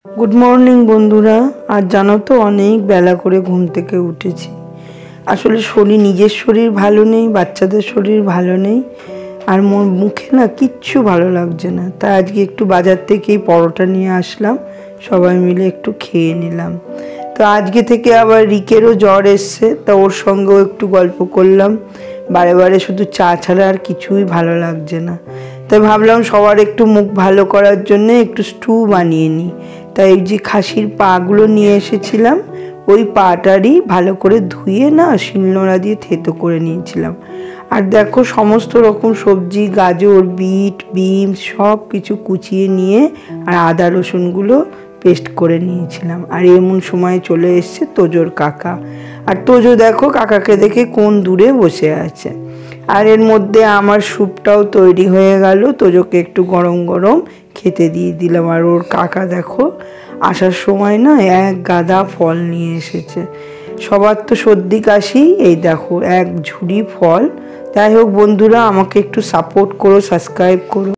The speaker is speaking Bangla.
गुड मर्निंग बंधुरा। आज जानो तो अनेक बेला करे घुम थेके उठेছি। आसले शरीर निजेर शरीर भालो नेই, बाच्चादेर शरीर भालो नेই और मोर मुखे ना किच्छु भालो लागছে ना। ताই आजके एकटू बाजार थेके परोटा निये आसलाम, सबाई मिले एकटू खेये निलाम। तो आजके थेके आबार रिकेरও জ্বর एসছে, तो ओर संगेও एकटू गल्प करलाम। बारे बारे शुधु चा छाड़ा आर किछुई भालो लागছে ना। তাই ভাবলাম সবার একটু মুখ ভালো করার জন্য একটু স্টু বানিয়ে নিই। তাই এই যে খাসির পাগুলো নিয়ে এসেছিলাম, ওই পাটারই ভালো করে ধুয়ে না শিলনোড়া দিয়ে থেতো করে নিয়েছিলাম। আর দেখো সমস্ত রকম সবজি, গাজর, বিট, বিনস সব কিছু কুচিয়ে নিয়ে আর আদা রসুনগুলো পেস্ট করে নিয়েছিলাম। আর এমন সময় চলে এসেছে তোজোর কাকা। আর তোজো দেখো কাকাকে দেখে কোন দূরে বসে আছে। আর এর মধ্যে আমার স্যুপটাও তৈরি হয়ে গেল। তোজোকে একটু গরম গরম খেতে দিয়ে দিলাম। আর ওর কাকা দেখো আসার সময় না এক গাদা ফল নিয়ে এসেছে। সবার তো সর্দি কাশি, এই দেখো এক ঝুড়ি ফল। যাই হোক বন্ধুরা, আমাকে একটু সাপোর্ট করো, সাবস্ক্রাইব করো।